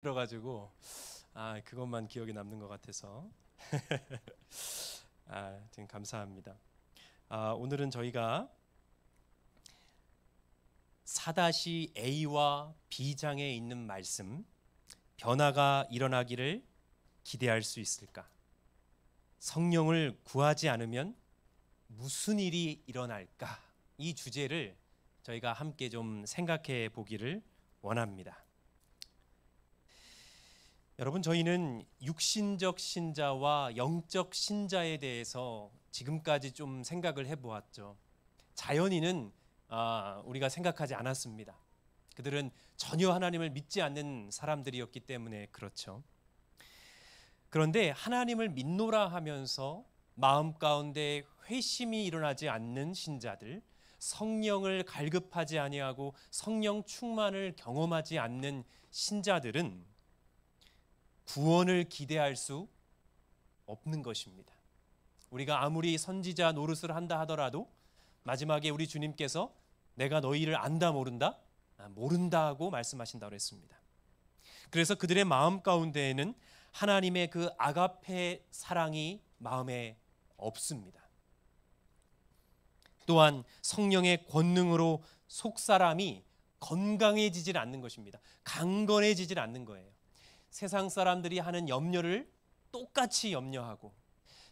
들어가지고 그것만 기억에 남는 것 같아서 지금 감사합니다. 오늘은 저희가 4-A와 B장에 있는 말씀, 변화가 일어나기를 기대할 수 있을까? 성령을 구하지 않으면 무슨 일이 일어날까? 이 주제를 저희가 함께 좀 생각해 보기를 원합니다. 여러분, 저희는 육신적 신자와 영적 신자에 대해서 지금까지 좀 생각을 해보았죠. 자연인은 우리가 생각하지 않았습니다. 그들은 전혀 하나님을 믿지 않는 사람들이었기 때문에 그렇죠. 그런데 하나님을 믿노라 하면서 마음 가운데 회심이 일어나지 않는 신자들, 성령을 갈급하지 아니하고 성령 충만을 경험하지 않는 신자들은 구원을 기대할 수 없는 것입니다. 우리가 아무리 선지자 노릇을 한다 하더라도 마지막에 우리 주님께서 내가 너희를 안다 모른다? 모른다고 말씀하신다고 했습니다. 그래서 그들의 마음 가운데에는 하나님의 그 아가페 사랑이 마음에 없습니다. 또한 성령의 권능으로 속사람이 건강해지질 않는 것입니다. 강건해지질 않는 거예요. 세상 사람들이 하는 염려를 똑같이 염려하고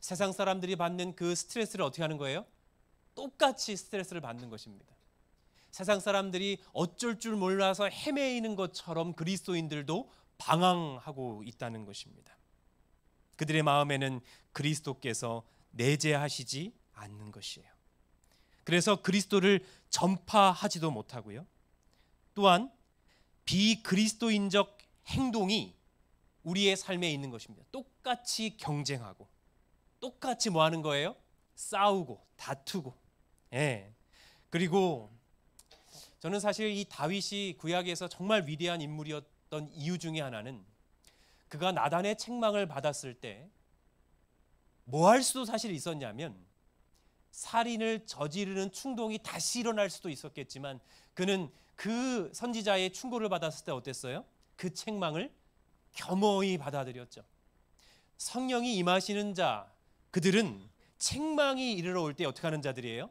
세상 사람들이 받는 그 스트레스를 어떻게 하는 거예요? 똑같이 스트레스를 받는 것입니다. 세상 사람들이 어쩔 줄 몰라서 헤매이는 것처럼 그리스도인들도 방황하고 있다는 것입니다. 그들의 마음에는 그리스도께서 내재하시지 않는 것이에요. 그래서 그리스도를 전파하지도 못하고요. 또한 비그리스도인적 행동이 우리의 삶에 있는 것입니다. 똑같이 경쟁하고 똑같이 뭐 하는 거예요? 싸우고 다투고. 그리고 저는 사실 이 다윗이 구약에서 정말 위대한 인물이었던 이유 중에 하나는 그가 나단의 책망을 받았을 때 뭐 할 수도 사실 있었냐면 살인을 저지르는 충동이 다시 일어날 수도 있었겠지만 그는 그 선지자의 충고를 받았을 때 어땠어요? 그 책망을 겸허히 받아들였죠. 성령이 임하시는 자, 그들은 책망이 이르러 올 때 어떻게 하는 자들이에요?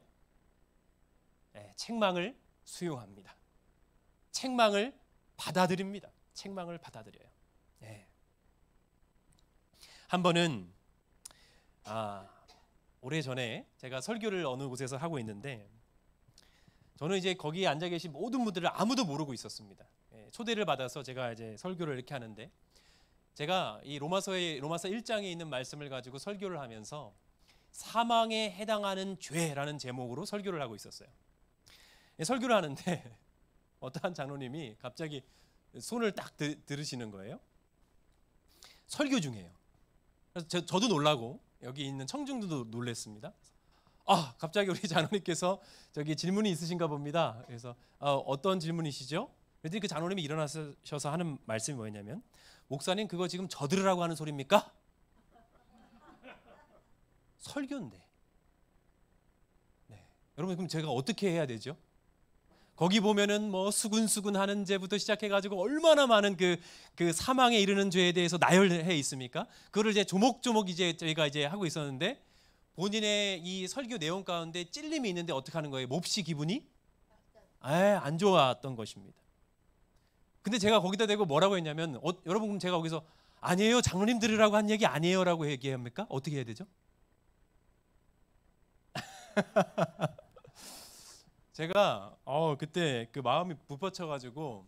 책망을 수용합니다. 책망을 받아들입니다. 책망을 받아들여요. 한 번은 오래전에 제가 설교를 어느 곳에서 하고 있는데 저는 이제 거기에 앉아 계신 모든 분들을 아무도 모르고 있었습니다. 초대를 받아서 제가 이제 설교를 이렇게 하는데 제가 이 로마서 1장에 있는 말씀을 가지고 설교를 하면서 사망에 해당하는 죄라는 제목으로 설교를 하고 있었어요. 설교를 하는데 어떠한 장로님이 갑자기 손을 딱 들으시는 거예요. 설교 중이에요. 그래서 저도 놀라고 여기 있는 청중들도 놀랐습니다. 갑자기 우리 장로님께서 저기 질문이 있으신가 봅니다. 그래서 어떤 질문이시죠? 그랬더니 그 장로님이 일어나셔서 하는 말씀이 뭐였냐면 목사님 그거 지금 저 들으라고 하는 소리입니까? 설교인데. 여러분 그럼 제가 어떻게 해야 되죠? 거기 보면은 뭐 수군수군 하는 죄부터 시작해가지고 얼마나 많은 그 사망에 이르는 죄에 대해서 나열해 있습니까? 그거를 이제 조목조목 이제 저희가 이제 하고 있었는데 본인의 이 설교 내용 가운데 찔림이 있는데 어떻게 하는 거예요? 몹시 기분이 안 좋았던 것입니다. 근데 제가 거기다 대고 뭐라고 했냐면 여러분 그럼 제가 거기서 아니에요 장로님 들으라고 한 얘기 아니에요라고 얘기합니까? 어떻게 해야 되죠? 제가 그때 그 마음이 북받쳐가지고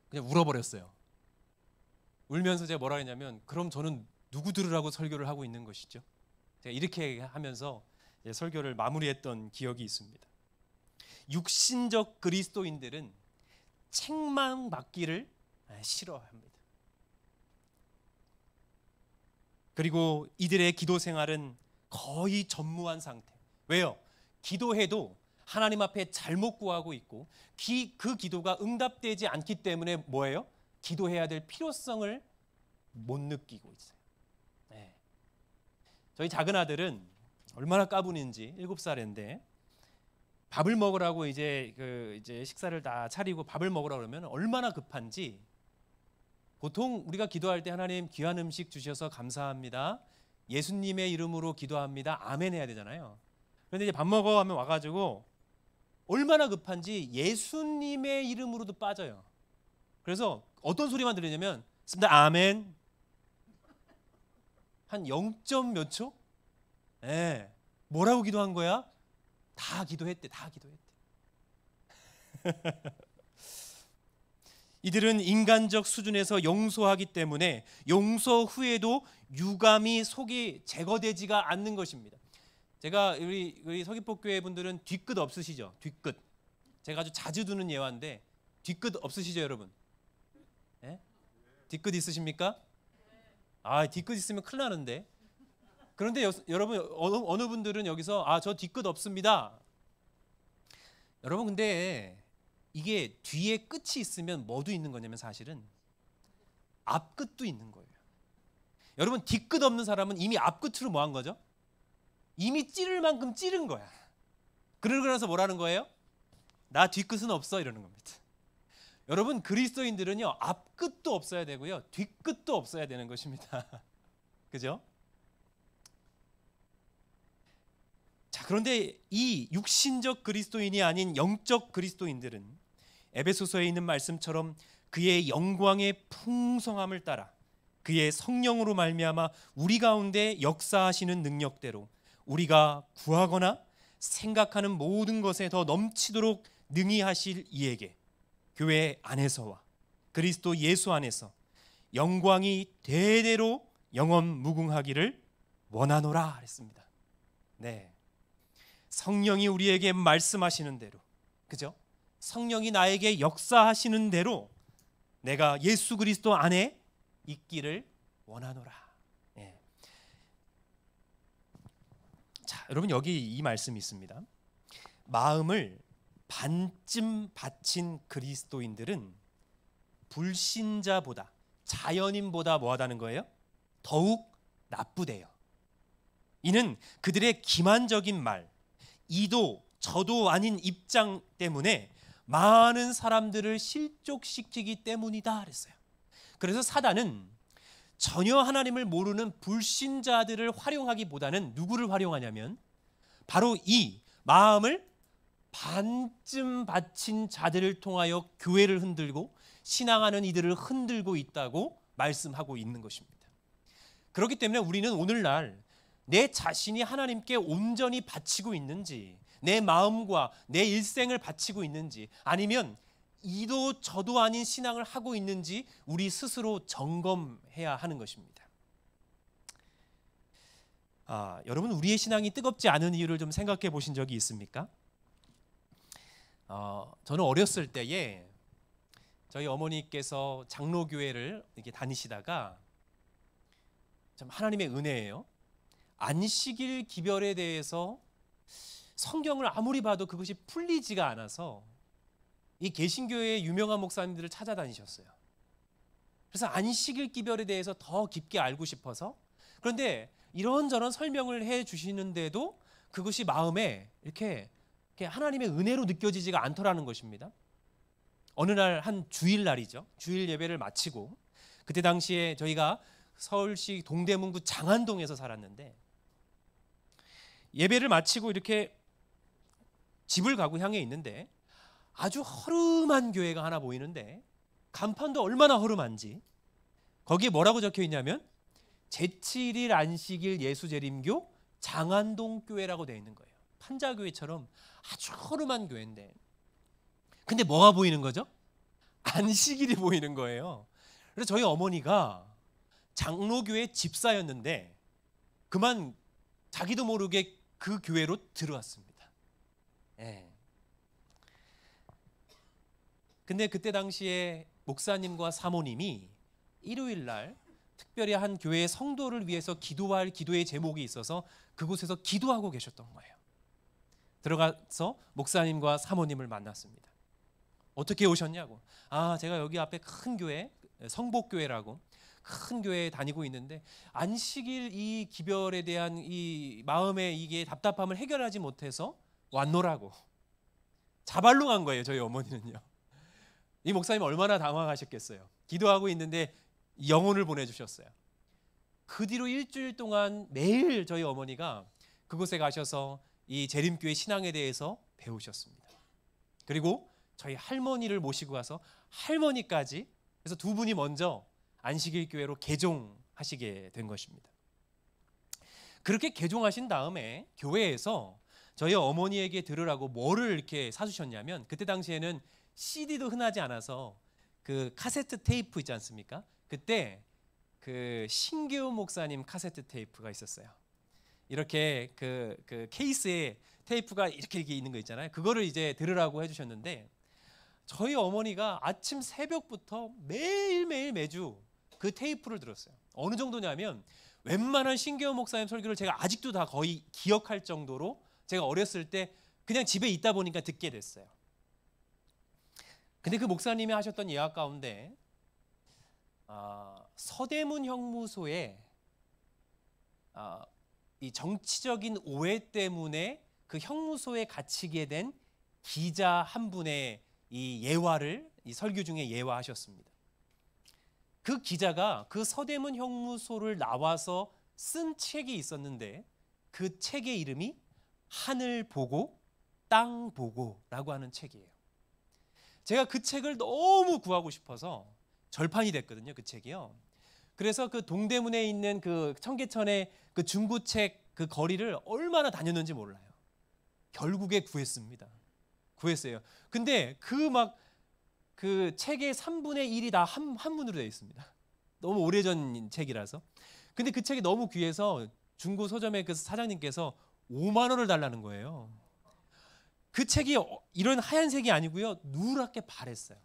그냥 울어버렸어요. 울면서 제가 뭐라 했냐면 그럼 저는 누구 들으라고 설교를 하고 있는 것이죠? 제가 이렇게 하면서 설교를 마무리했던 기억이 있습니다. 육신적 그리스도인들은 책망받기를 싫어합니다. 그리고 이들의 기도 생활은 거의 전무한 상태. 왜요? 기도해도 하나님 앞에 잘못 구하고 있고 그 기도가 응답되지 않기 때문에 뭐예요? 기도해야 될 필요성을 못 느끼고 있어요. 저희 작은 아들은 얼마나 까분인지 7살인데 밥을 먹으라고 이제 식사를 다 차리고 밥을 먹으라 그러면 얼마나 급한지 보통 우리가 기도할 때 하나님 귀한 음식 주셔서 감사합니다. 예수님의 이름으로 기도합니다. 아멘 해야 되잖아요. 그런데 이제 밥 먹어 하면 와가지고 얼마나 급한지 예수님의 이름으로도 빠져요. 그래서 어떤 소리만 들리냐면 습니다 아멘 한 0점 몇 초? 예. 뭐라고 기도한 거야? 다 기도했대. 다 기도했대. 이들은 인간적 수준에서 용서하기 때문에 용서 후에도 유감이 속이 제거되지가 않는 것입니다. 제가 우리 서귀포교회 분들은 뒤끝 없으시죠? 뒤끝. 제가 아주 자주 두는 예화인데 뒤끝 없으시죠, 여러분? 예? 뒤끝 있으십니까? 아, 뒤끝 있으면 큰일 나는데. 그런데 여러분 어느 분들은 여기서 저 뒤끝 없습니다. 여러분 근데 이게 뒤에 끝이 있으면 뭐도 있는 거냐면 사실은 앞끝도 있는 거예요. 여러분 뒤끝 없는 사람은 이미 앞끝으로 뭐 한 거죠? 이미 찌를 만큼 찌른 거야. 그러고 나서 뭐라는 거예요? 나 뒤끝은 없어 이러는 겁니다. 여러분 그리스도인들은요 앞끝도 없어야 되고요 뒤끝도 없어야 되는 것입니다. 그죠? 자, 그런데 이 육신적 그리스도인이 아닌 영적 그리스도인들은 에베소서에 있는 말씀처럼 그의 영광의 풍성함을 따라 그의 성령으로 말미암아 우리 가운데 역사하시는 능력대로 우리가 구하거나 생각하는 모든 것에 더 넘치도록 능히 하실 이에게 교회 안에서와 그리스도 예수 안에서 영광이 대대로 영원 무궁하기를 원하노라 했습니다. 네, 성령이 우리에게 말씀하시는 대로, 그죠? 성령이 나에게 역사하시는 대로 내가 예수 그리스도 안에 있기를 원하노라. 네. 자, 여러분 여기 이 말씀이 있습니다. 마음을 반쯤 바친 그리스도인들은 불신자보다 자연인보다 뭐하다는 거예요? 더욱 나쁘대요. 이는 그들의 기만적인 말, 이도 저도 아닌 입장 때문에 많은 사람들을 실족시키기 때문이다 그랬어요. 그래서 사단은 전혀 하나님을 모르는 불신자들을 활용하기보다는 누구를 활용하냐면 바로 이 마음을 반쯤 바친 자들을 통하여 교회를 흔들고 신앙하는 이들을 흔들고 있다고 말씀하고 있는 것입니다. 그렇기 때문에 우리는 오늘날 내 자신이 하나님께 온전히 바치고 있는지, 내 마음과 내 일생을 바치고 있는지, 아니면 이도 저도 아닌 신앙을 하고 있는지 우리 스스로 점검해야 하는 것입니다. 여러분 우리의 신앙이 뜨겁지 않은 이유를 좀 생각해 보신 적이 있습니까? 저는 어렸을 때에 저희 어머니께서 장로교회를 이렇게 다니시다가 참 하나님의 은혜예요. 안식일 기별에 대해서 성경을 아무리 봐도 그것이 풀리지가 않아서 이 개신교회의 유명한 목사님들을 찾아다니셨어요. 그래서 안식일 기별에 대해서 더 깊게 알고 싶어서, 그런데 이런저런 설명을 해 주시는데도 그것이 마음에 이렇게 하나님의 은혜로 느껴지지가 않더라는 것입니다. 어느 날 한 주일날이죠. 주일 예배를 마치고, 그때 당시에 저희가 서울시 동대문구 장안동에서 살았는데 예배를 마치고 이렇게 집을 가고 향해 있는데 아주 허름한 교회가 하나 보이는데 간판도 얼마나 허름한지 거기에 뭐라고 적혀 있냐면 제7일 안식일 예수재림교 장안동 교회라고 되어 있는 거예요. 판자교회처럼 아주 허름한 교회인데, 근데 뭐가 보이는 거죠? 안식일이 보이는 거예요. 그래서 저희 어머니가 장로교회 집사였는데 그만 자기도 모르게 그 교회로 들어왔습니다. 예. 근데 그때 당시에 목사님과 사모님이 일요일 날 특별히 한 교회의 성도를 위해서 기도할 기도의 제목이 있어서 그곳에서 기도하고 계셨던 거예요. 들어가서 목사님과 사모님을 만났습니다. 어떻게 오셨냐고. 제가 여기 앞에 큰 교회, 성복교회라고 큰 교회에 다니고 있는데 안식일 이 기별에 대한 이 마음의 이게 답답함을 해결하지 못해서 왔노라고 자발로 간 거예요. 저희 어머니는요. 이 목사님 얼마나 당황하셨겠어요. 기도하고 있는데 영혼을 보내주셨어요. 그 뒤로 일주일 동안 매일 저희 어머니가 그곳에 가셔서 이 재림교회 신앙에 대해서 배우셨습니다. 그리고 저희 할머니를 모시고 가서 할머니까지, 그래서 두 분이 먼저 안식일 교회로 개종하시게 된 것입니다. 그렇게 개종하신 다음에 교회에서 저희 어머니에게 들으라고 뭐를 이렇게 사주셨냐면, 그때 당시에는 CD도 흔하지 않아서 그 카세트 테이프 있지 않습니까? 그때 그 신규 목사님 카세트 테이프가 있었어요. 이렇게 그 케이스에 테이프가 이렇게 있는 거 있잖아요. 그거를 이제 들으라고 해주셨는데, 저희 어머니가 아침 새벽부터 매일매일 매주 그 테이프를 들었어요. 어느 정도냐면 웬만한 신규 목사님 설교를 제가 아직도 다 거의 기억할 정도로 제가 어렸을 때 그냥 집에 있다 보니까 듣게 됐어요. 근데 그 목사님이 하셨던 예화 가운데 서대문 형무소에 이 정치적인 오해 때문에 그 형무소에 갇히게 된 기자 한 분의 이 예화를 이 설교 중에 예화하셨습니다. 그 기자가 그 서대문 형무소를 나와서 쓴 책이 있었는데, 그 책의 이름이 하늘 보고 땅 보고라고 하는 책이에요. 제가 그 책을 너무 구하고 싶어서 절판이 됐거든요, 그 책이요. 그래서 그 동대문에 있는 그 청계천의 그 중고책 그 거리를 얼마나 다녔는지 몰라요. 결국에 구했어요. 근데 그 책의 3분의 1이 다 한문으로 되어 있습니다. 너무 오래전 책이라서. 근데 그 책이 너무 귀해서 중고 서점의 그 사장님께서 5만 원을 달라는 거예요. 그 책이 이런 하얀색이 아니고요, 누렇게 바랬어요.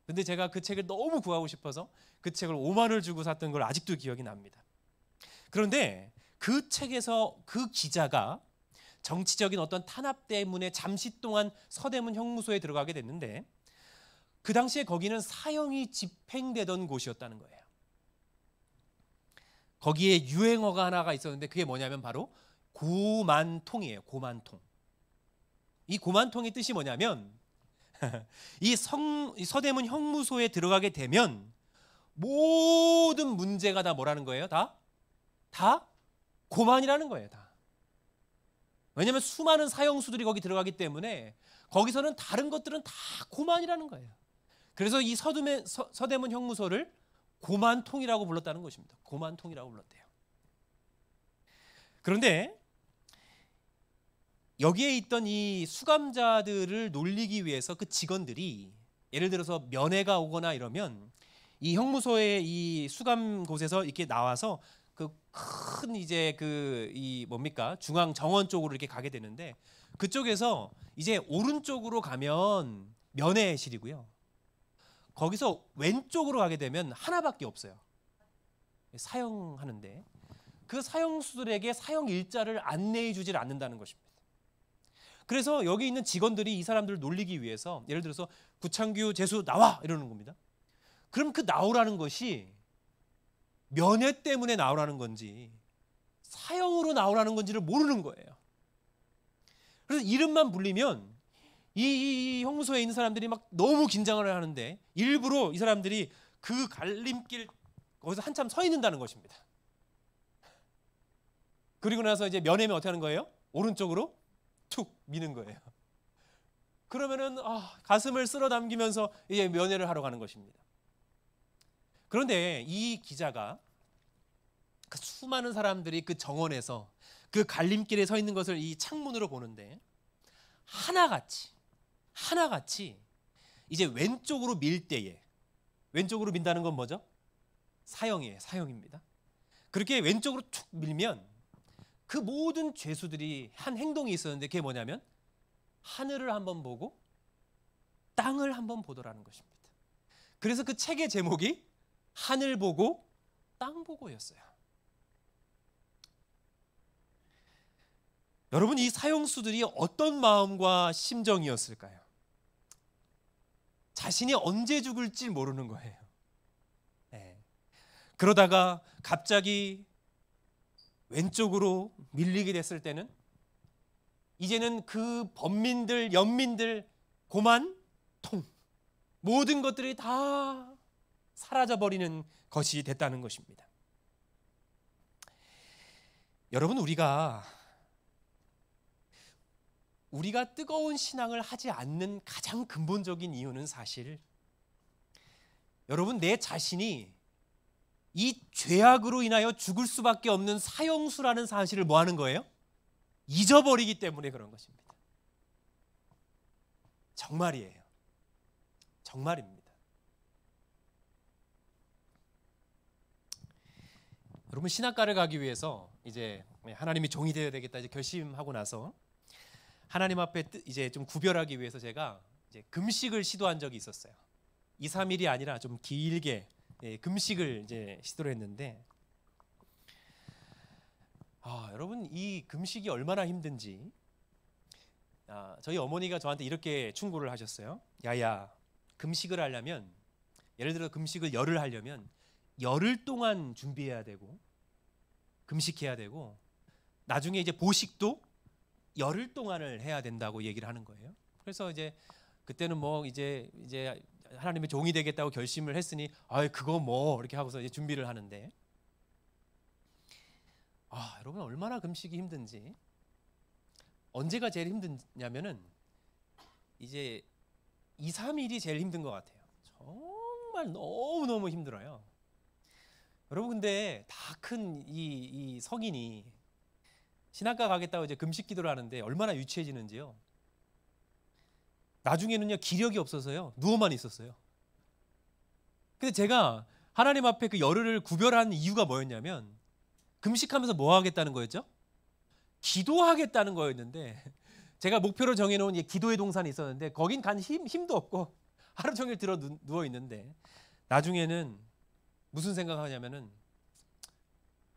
근데 제가 그 책을 너무 구하고 싶어서 그 책을 5만 원을 주고 샀던 걸 아직도 기억이 납니다. 그런데 그 책에서 그 기자가 정치적인 어떤 탄압 때문에 잠시 동안 서대문 형무소에 들어가게 됐는데, 그 당시에 거기는 사형이 집행되던 곳이었다는 거예요. 거기에 유행어가 하나가 있었는데, 그게 뭐냐면 바로 고만통이에요. 고만통. 이 고만통의 뜻이 뭐냐면 이 서대문 형무소에 들어가게 되면 모든 문제가 다 뭐라는 거예요? 다 고만이라는 거예요. 다. 왜냐하면 수많은 사형수들이 거기 들어가기 때문에 거기서는 다른 것들은 다 고만이라는 거예요. 그래서 이 서대문 형무소를 고만통이라고 불렀다는 것입니다. 고만통이라고 불렀대요. 그런데 여기에 있던 이 수감자들을 놀리기 위해서 그 직원들이, 예를 들어서 면회가 오거나 이러면 이 형무소의 이 수감 곳에서 이렇게 나와서 그 큰 이제 이 뭡니까 중앙 정원 쪽으로 이렇게 가게 되는데, 그쪽에서 이제 오른쪽으로 가면 면회실이고요, 거기서 왼쪽으로 가게 되면 하나밖에 없어요. 사형하는데 그 사형수들에게 사형 일자를 안내해 주질 않는다는 것입니다. 그래서 여기 있는 직원들이 이 사람들을 놀리기 위해서, 예를 들어서 구창규 재수 나와 이러는 겁니다. 그럼 그 나오라는 것이 면회 때문에 나오라는 건지 사형으로 나오라는 건지를 모르는 거예요. 그래서 이름만 불리면 이 형무소에 있는 사람들이 막 너무 긴장을 하는데, 일부러 이 사람들이 그 갈림길 거기서 한참 서 있는다는 것입니다. 그리고 나서 이제 면회면 어떻게 하는 거예요? 오른쪽으로 툭 미는 거예요. 그러면은 가슴을 쓸어 담기면서 이제 면회를 하러 가는 것입니다. 그런데 이 기자가 그 수많은 사람들이 그 정원에서 그 갈림길에 서 있는 것을 이 창문으로 보는데, 하나같이 이제 왼쪽으로 밀 때에, 왼쪽으로 민다는 건 뭐죠? 사형이에요. 사형입니다. 그렇게 왼쪽으로 툭 밀면 그 모든 죄수들이 한 행동이 있었는데, 그게 뭐냐면 하늘을 한번 보고 땅을 한번 보더라는 것입니다. 그래서 그 책의 제목이 하늘 보고 땅 보고였어요. 여러분, 이 사형수들이 어떤 마음과 심정이었을까요? 자신이 언제 죽을지 모르는 거예요. 네. 그러다가 갑자기 왼쪽으로 밀리게 됐을 때는 이제는 그 범민들, 연민들 고만, 통, 모든 것들이 다 사라져버리는 것이 됐다는 것입니다. 여러분, 우리가 뜨거운 신앙을 하지 않는 가장 근본적인 이유는 사실 여러분, 내 자신이 이 죄악으로 인하여 죽을 수밖에 없는 사형수라는 사실을 뭐 하는 거예요? 잊어버리기 때문에 그런 것입니다. 정말이에요. 정말입니다. 여러분, 신학과를 가기 위해서 이제 하나님이 종이 되어야 되겠다 이제 결심하고 나서 하나님 앞에 이제 좀 구별하기 위해서 제가 이제 금식을 시도한 적이 있었어요. 2, 3일이 아니라 좀 길게 금식을 이제 시도를 했는데 여러분, 이 금식이 얼마나 힘든지 저희 어머니가 저한테 이렇게 충고를 하셨어요. 야야, 금식을 하려면, 예를 들어 금식을 열흘 하려면 열흘 동안 준비해야 되고 금식해야 되고 나중에 이제 보식도 열흘 동안을 해야 된다고 얘기를 하는 거예요. 그래서 이제 그때는 뭐 이제 하나님의 종이 되겠다고 결심을 했으니 그거 뭐 이렇게 하고서 이제 준비를 하는데 여러분, 얼마나 금식이 힘든지. 언제가 제일 힘드냐면은 이제 2, 3일이 제일 힘든 것 같아요. 정말 너무너무 힘들어요. 여러분, 근데 다 큰 이 성인이 신학과 가겠다고 이제 금식 기도를 하는데 얼마나 유치해지는지요. 나중에는요, 기력이 없어서요, 누워만 있었어요. 근데 제가 하나님 앞에 그 열흘을 구별한 이유가 뭐였냐면 금식하면서 뭐 하겠다는 거였죠? 기도하겠다는 거였는데 제가 목표로 정해놓은 기도의 동산이 있었는데 거긴 간 힘도 없고 하루 종일 들어 누워 있는데 나중에는 무슨 생각하냐면은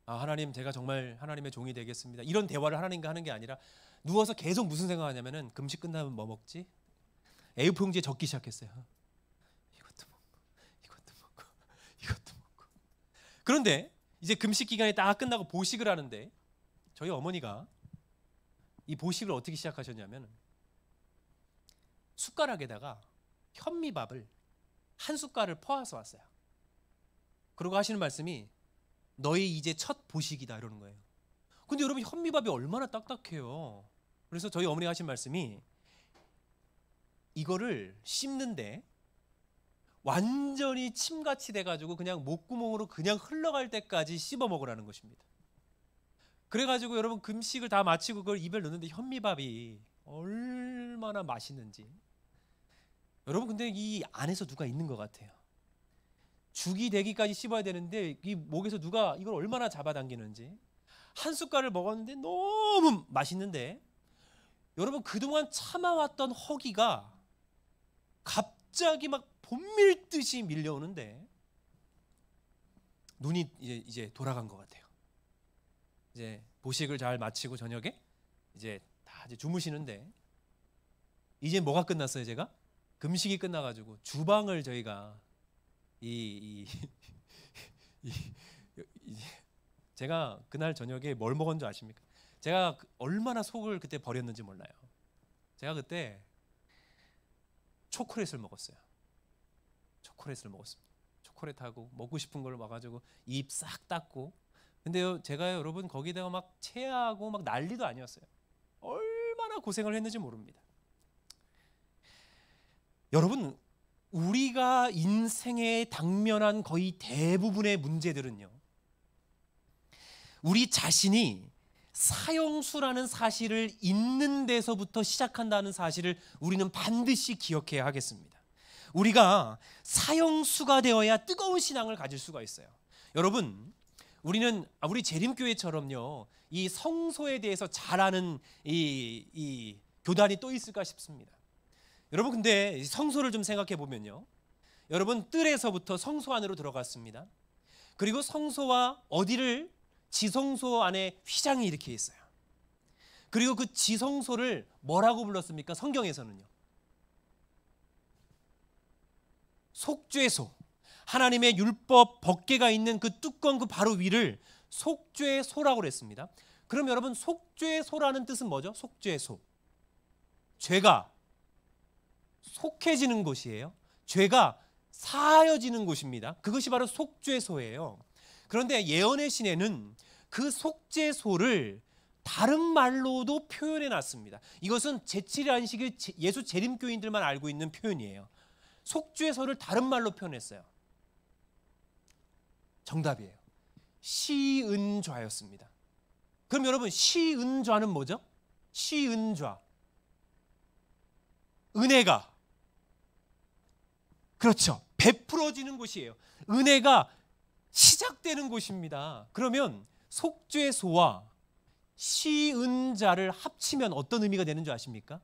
하나님, 제가 정말 하나님의 종이 되겠습니다. 이런 대화를 하나님과 하는 게 아니라 누워서 계속 무슨 생각하냐면은 금식 끝나면 뭐 먹지? A4 용지에 적기 시작했어요. 이것도 먹고. 그런데 이제 금식 기간이 딱 끝나고 보식을 하는데 저희 어머니가 이 보식을 어떻게 시작하셨냐면 숟가락에다가 현미밥을 한 숟갈을 퍼와서 왔어요. 그러고 하시는 말씀이 너희 이제 첫 보식이다 이러는 거예요. 근데 여러분, 현미밥이 얼마나 딱딱해요. 그래서 저희 어머니가 하신 말씀이 이거를 씹는데 완전히 침같이 돼가지고 그냥 목구멍으로 그냥 흘러갈 때까지 씹어 먹으라는 것입니다. 그래가지고 여러분, 금식을 다 마치고 그걸 입에 넣는데 현미밥이 얼마나 맛있는지. 여러분, 근데 이 안에서 누가 있는 것 같아요. 죽이 되기까지 씹어야 되는데 이 목에서 누가 이걸 얼마나 잡아당기는지. 한 숟갈을 먹었는데 너무 맛있는데 여러분, 그동안 참아왔던 허기가 갑자기 막 봄밀듯이 밀려오는데 눈이 이제 돌아간 것 같아요. 이제 보식을 잘 마치고 저녁에 이제 다 이제 주무시는데 이제 뭐가 끝났어요? 제가 금식이 끝나가지고 주방을 저희가 제가 그날 저녁에 뭘 먹은 줄 아십니까? 제가 얼마나 속을 그때 버렸는지 몰라요. 제가 그때 초콜릿을 먹었어요. 초콜릿하고 먹고 싶은 걸 와가지고 입 싹 닦고. 근데요, 제가 여러분 거기다가 막 체하고 막 난리도 아니었어요. 얼마나 고생을 했는지 모릅니다. 여러분, 우리가 인생에 당면한 거의 대부분의 문제들은요, 우리 자신이 사형수라는 사실을 잊는 데서부터 시작한다는 사실을 우리는 반드시 기억해야 하겠습니다. 우리가 사형수가 되어야 뜨거운 신앙을 가질 수가 있어요. 여러분, 우리 재림교회처럼요, 이 성소에 대해서 잘 아는 이 교단이 또 있을까 싶습니다. 여러분, 근데 성소를 좀 생각해 보면요, 여러분, 뜰에서부터 성소 안으로 들어갔습니다. 그리고 성소와 어디를 지성소 안에 휘장이 이렇게 있어요. 그리고 그 지성소를 뭐라고 불렀습니까? 성경에서는요, 속죄소, 하나님의 율법 법궤가 있는 그 뚜껑 그 바로 위를 속죄소라고 그랬습니다. 그럼 여러분, 속죄소라는 뜻은 뭐죠? 속죄소, 죄가 속해지는 곳이에요. 죄가 사하여지는 곳입니다. 그것이 바로 속죄소예요. 그런데 예언의 시내는 그 속죄소를 다른 말로도 표현해 놨습니다. 이것은 제7일 안식일 예수 재림교인들만 알고 있는 표현이에요. 속죄소를 다른 말로 표현했어요. 정답이에요. 시은좌였습니다. 그럼 여러분, 시은좌는 뭐죠? 시은좌, 은혜가, 그렇죠, 베풀어지는 곳이에요. 은혜가 시작되는 곳입니다. 그러면 속죄소와 시은자를 합치면 어떤 의미가 되는 줄 아십니까?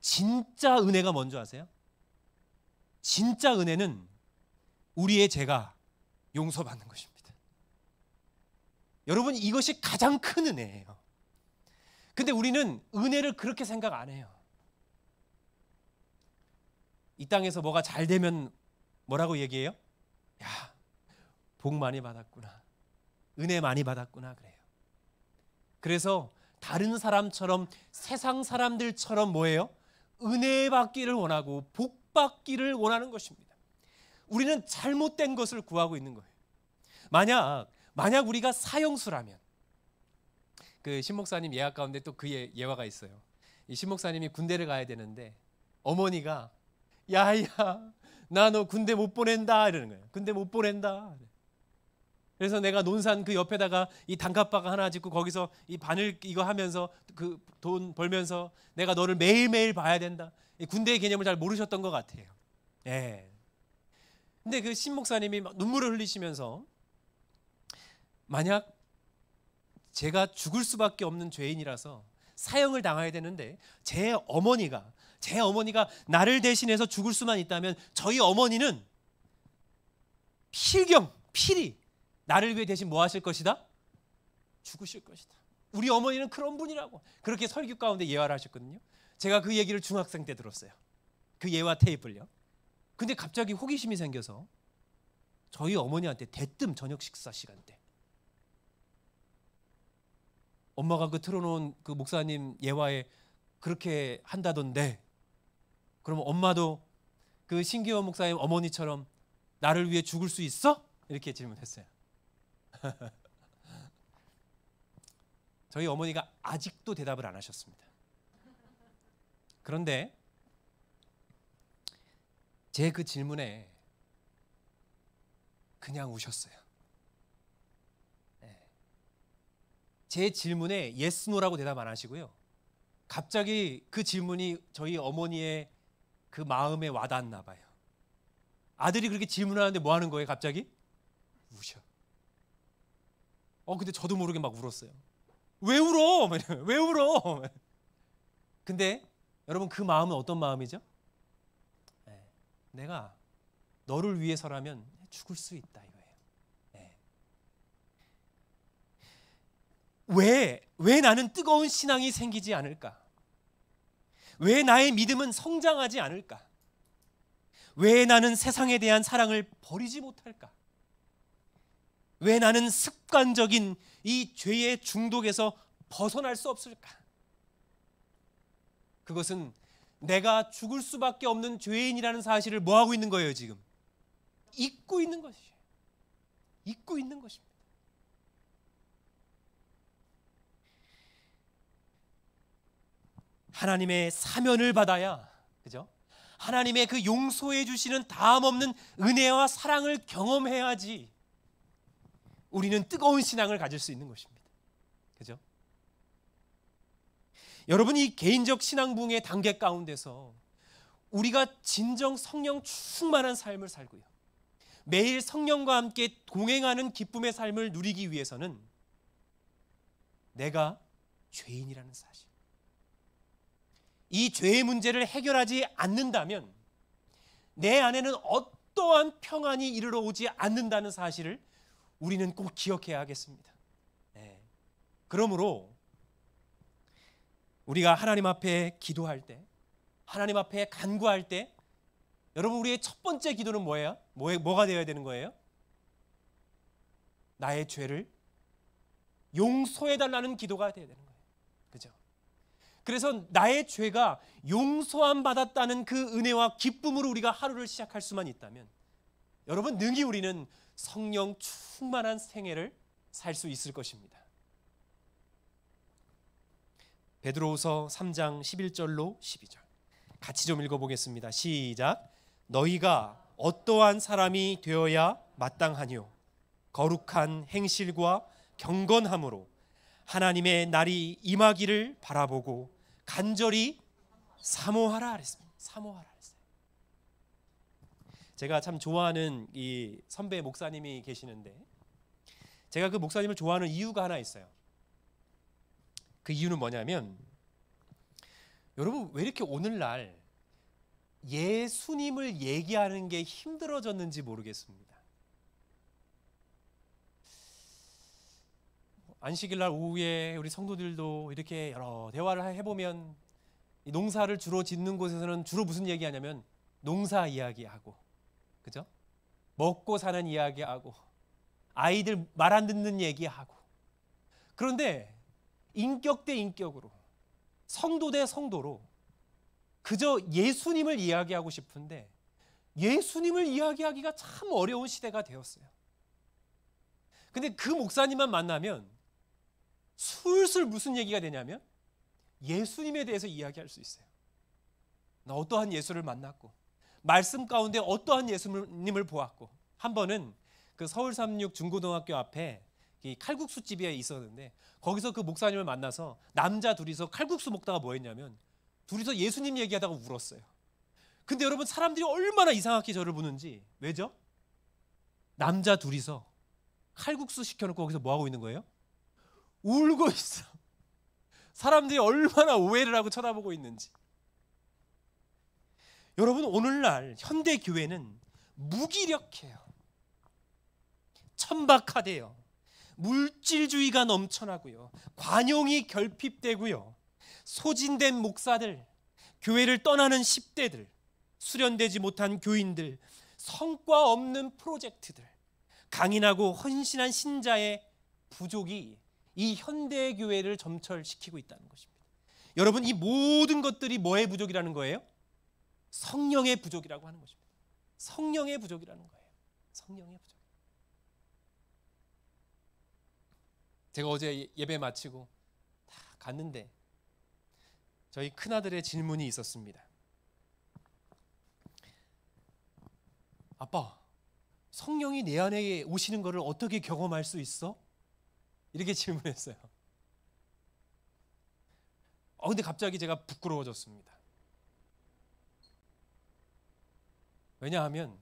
진짜 은혜가 뭔지 아세요? 진짜 은혜는 우리의 죄가 용서받는 것입니다. 여러분, 이것이 가장 큰 은혜예요. 근데 우리는 은혜를 그렇게 생각 안 해요. 이 땅에서 뭐가 잘 되면 뭐라고 얘기해요? 야, 복 많이 받았구나, 은혜 많이 받았구나 그래요. 그래서 다른 사람처럼, 세상 사람들처럼 뭐예요? 은혜 받기를 원하고 복 받기를 원하는 것입니다. 우리는 잘못된 것을 구하고 있는 거예요. 만약 우리가 사형수라면, 그 신목사님 예화 가운데 또 그 예화가 있어요. 이 신목사님이 군대를 가야 되는데 어머니가 야야, 나 너 군대 못 보낸다 이러는 거예요. 군대 못 보낸다. 그래서 내가 논산 그 옆에다가 이 단칸방 하나 짓고 거기서 이 바늘 이거 하면서 그 돈 벌면서 내가 너를 매일매일 봐야 된다. 군대의 개념을 잘 모르셨던 것 같아요. 예. 근데 그 신목사님이 막 눈물을 흘리시면서, 만약 제가 죽을 수밖에 없는 죄인이라서 사형을 당해야 되는데 제 어머니가 나를 대신해서 죽을 수만 있다면 저희 어머니는 필히 나를 위해 대신 뭐 하실 것이다? 죽으실 것이다. 우리 어머니는 그런 분이라고 그렇게 설교 가운데 예화를 하셨거든요. 제가 그 얘기를 중학생 때 들었어요. 그 예화 테이프를요. 근데 갑자기 호기심이 생겨서 저희 어머니한테 대뜸 저녁 식사 시간 때 엄마가 그 틀어놓은 그 목사님 예화에 그렇게 한다던데, 그러면 엄마도 그 신기원 목사님 어머니처럼 나를 위해 죽을 수 있어? 이렇게 질문했어요. 저희 어머니가 아직도 대답을 안 하셨습니다. 그런데 제 그 질문에 그냥 우셨어요. 제 질문에 yes, no라고 대답 안 하시고요. 갑자기 그 질문이 저희 어머니의 그 마음에 와닿았나 봐요. 아들이 그렇게 질문하는데 뭐 하는 거예요? 갑자기 우셔. 근데 저도 모르게 막 울었어요. 왜 울어? 왜 울어? 근데 여러분, 그 마음은 어떤 마음이죠? 내가 너를 위해서라면 죽을 수 있다 이거예요. 왜 나는 뜨거운 신앙이 생기지 않을까? 왜 나의 믿음은 성장하지 않을까? 왜 나는 세상에 대한 사랑을 버리지 못할까? 왜 나는 습관적인 이 죄의 중독에서 벗어날 수 없을까? 그것은 내가 죽을 수밖에 없는 죄인이라는 사실을 뭐 하고 있는 거예요, 지금? 잊고 있는 것이에요. 잊고 있는 것입니다. 하나님의 사면을 받아야, 그죠? 하나님의 그 용서해 주시는 다음 없는 은혜와 사랑을 경험해야지 우리는 뜨거운 신앙을 가질 수 있는 것입니다. 그죠? 여러분, 이 개인적 신앙 부흥의 단계 가운데서 우리가 진정 성령 충만한 삶을 살고요, 매일 성령과 함께 동행하는 기쁨의 삶을 누리기 위해서는 내가 죄인이라는 사실, 이 죄의 문제를 해결하지 않는다면 내 안에는 어떠한 평안이 이르러 오지 않는다는 사실을 우리는 꼭 기억해야 하겠습니다. 그러므로 우리가 하나님 앞에 기도할 때, 하나님 앞에 간구할 때, 여러분, 우리의 첫 번째 기도는 뭐예요? 뭐가 되어야 되는 거예요? 나의 죄를 용서해달라는 기도가 되어야 되는 거예요. 그죠? 그래서 나의 죄가 용서함 받았다는 그 은혜와 기쁨으로 우리가 하루를 시작할 수만 있다면 여러분, 능히 우리는 성령 충만한 생애를 살 수 있을 것입니다. 베드로후서 3장 11절로 12절 같이 좀 읽어보겠습니다. 시작. 너희가 어떠한 사람이 되어야 마땅하뇨? 거룩한 행실과 경건함으로 하나님의 날이 임하기를 바라보고 간절히 사모하라 그랬습니다. 사모하라 그랬어요. 제가 참 좋아하는 이 선배 목사님이 계시는데, 제가 그 목사님을 좋아하는 이유가 하나 있어요. 그 이유는 뭐냐면, 여러분, 왜 이렇게 오늘날 예수님을 얘기하는 게 힘들어졌는지 모르겠습니다. 안식일날 오후에 우리 성도들도 이렇게 여러 대화를 해보면, 이 농사를 주로 짓는 곳에서는 주로 무슨 얘기하냐면 농사 이야기하고, 그죠? 먹고 사는 이야기하고, 아이들 말 안 듣는 얘기하고. 그런데 인격 대 인격으로, 성도 대 성도로 그저 예수님을 이야기하고 싶은데 예수님을 이야기하기가 참 어려운 시대가 되었어요. 근데 그 목사님만 만나면 술술 무슨 얘기가 되냐면 예수님에 대해서 이야기할 수 있어요. 나 어떠한 예수를 만났고, 말씀 가운데 어떠한 예수님을 보았고. 한 번은 그 서울 36 중고등학교 앞에 이 칼국수 집에 있었는데, 거기서 그 목사님을 만나서 남자 둘이서 칼국수 먹다가 뭐 했냐면 둘이서 예수님 얘기하다가 울었어요. 근데 여러분, 사람들이 얼마나 이상하게 저를 보는지. 왜죠? 남자 둘이서 칼국수 시켜놓고 거기서 뭐 하고 있는 거예요? 울고 있어. 사람들이 얼마나 오해를 하고 쳐다보고 있는지. 여러분, 오늘날 현대 교회는 무기력해요. 천박하대요. 물질주의가 넘쳐나고요. 관용이 결핍되고요. 소진된 목사들, 교회를 떠나는 10대들, 수련되지 못한 교인들, 성과 없는 프로젝트들, 강인하고 헌신한 신자의 부족이 이 현대 교회를 점철시키고 있다는 것입니다. 여러분, 이 모든 것들이 뭐의 부족이라는 거예요? 성령의 부족이라고 하는 것입니다. 성령의 부족이라는 거예요. 성령의 부족. 제가 어제 예배 마치고 다 갔는데 저희 큰아들의 질문이 있었습니다. 아빠, 성령이 내 안에 오시는 것을 어떻게 경험할 수 있어? 이렇게 질문했어요. 근데 갑자기 제가 부끄러워졌습니다. 왜냐하면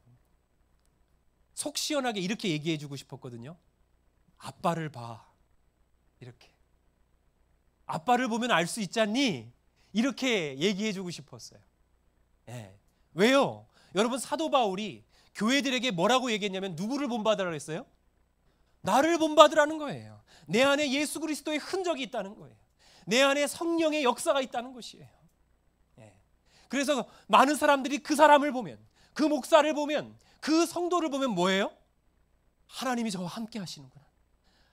속 시원하게 이렇게 얘기해 주고 싶었거든요. 아빠를 봐. 이렇게. 아빠를 보면 알 수 있잖니? 이렇게 얘기해 주고 싶었어요. 네. 왜요? 여러분, 사도 바울이 교회들에게 뭐라고 얘기했냐면 누구를 본받으라고 했어요? 나를 본받으라는 거예요. 내 안에 예수 그리스도의 흔적이 있다는 거예요. 내 안에 성령의 역사가 있다는 것이에요. 네. 그래서 많은 사람들이 그 사람을 보면, 그 목사를 보면, 그 성도를 보면 뭐예요? 하나님이 저와 함께 하시는구나,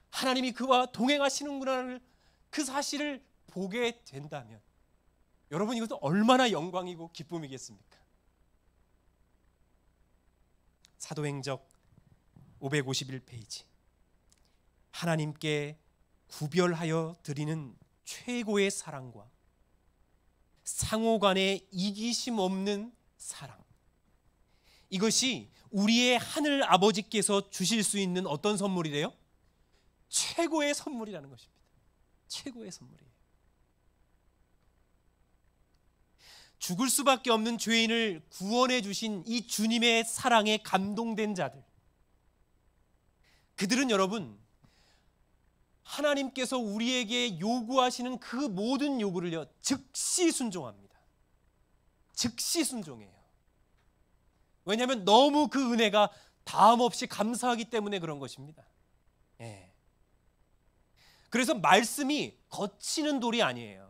하나님이 그와 동행하시는구나를, 그 사실을 보게 된다면 여러분, 이것도 얼마나 영광이고 기쁨이겠습니까? 사도행적 551페이지. 하나님께 구별하여 드리는 최고의 사랑과 상호간의 이기심 없는 사랑, 이것이 우리의 하늘 아버지께서 주실 수 있는 어떤 선물이래요? 최고의 선물이라는 것입니다. 최고의 선물이에요. 죽을 수밖에 없는 죄인을 구원해 주신 이 주님의 사랑에 감동된 자들, 그들은 여러분, 하나님께서 우리에게 요구하시는 그 모든 요구를요, 즉시 순종합니다. 즉시 순종해요. 왜냐하면 너무 그 은혜가 다함없이 감사하기 때문에 그런 것입니다. 예. 그래서 말씀이 거치는 돌이 아니에요.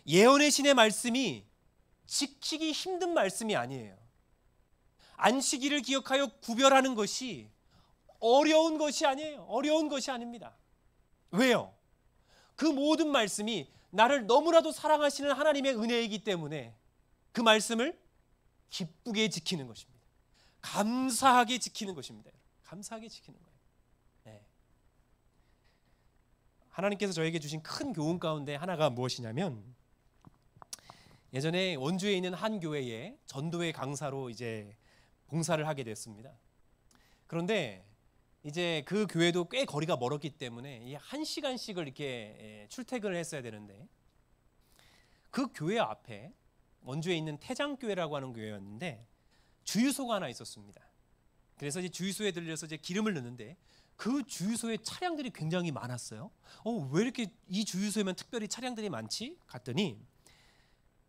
예언의 신의 말씀이 지키기 힘든 말씀이 아니에요. 안식일을 기억하여 구별하는 것이 어려운 것이 아니에요. 어려운 것이 아닙니다. 왜요? 그 모든 말씀이 나를 너무나도 사랑하시는 하나님의 은혜이기 때문에 그 말씀을 기쁘게 지키는 것입니다. 감사하게 지키는 것입니다. 감사하게 지키는 거예요. 네. 하나님께서 저에게 주신 큰 교훈 가운데 하나가 무엇이냐면, 예전에 원주에 있는 한 교회에 전도회 강사로 이제 봉사를 하게 됐습니다. 그런데 이제 그 교회도 꽤 거리가 멀었기 때문에 1시간씩을 이렇게 출퇴근을 했어야 되는데, 그 교회 앞에 원주에 있는 태장교회라고 하는 교회였는데 주유소가 하나 있었습니다. 그래서 이제 주유소에 들려서 이제 기름을 넣는데 그 주유소에 차량들이 굉장히 많았어요. 왜 이렇게 이 주유소에만 특별히 차량들이 많지? 갔더니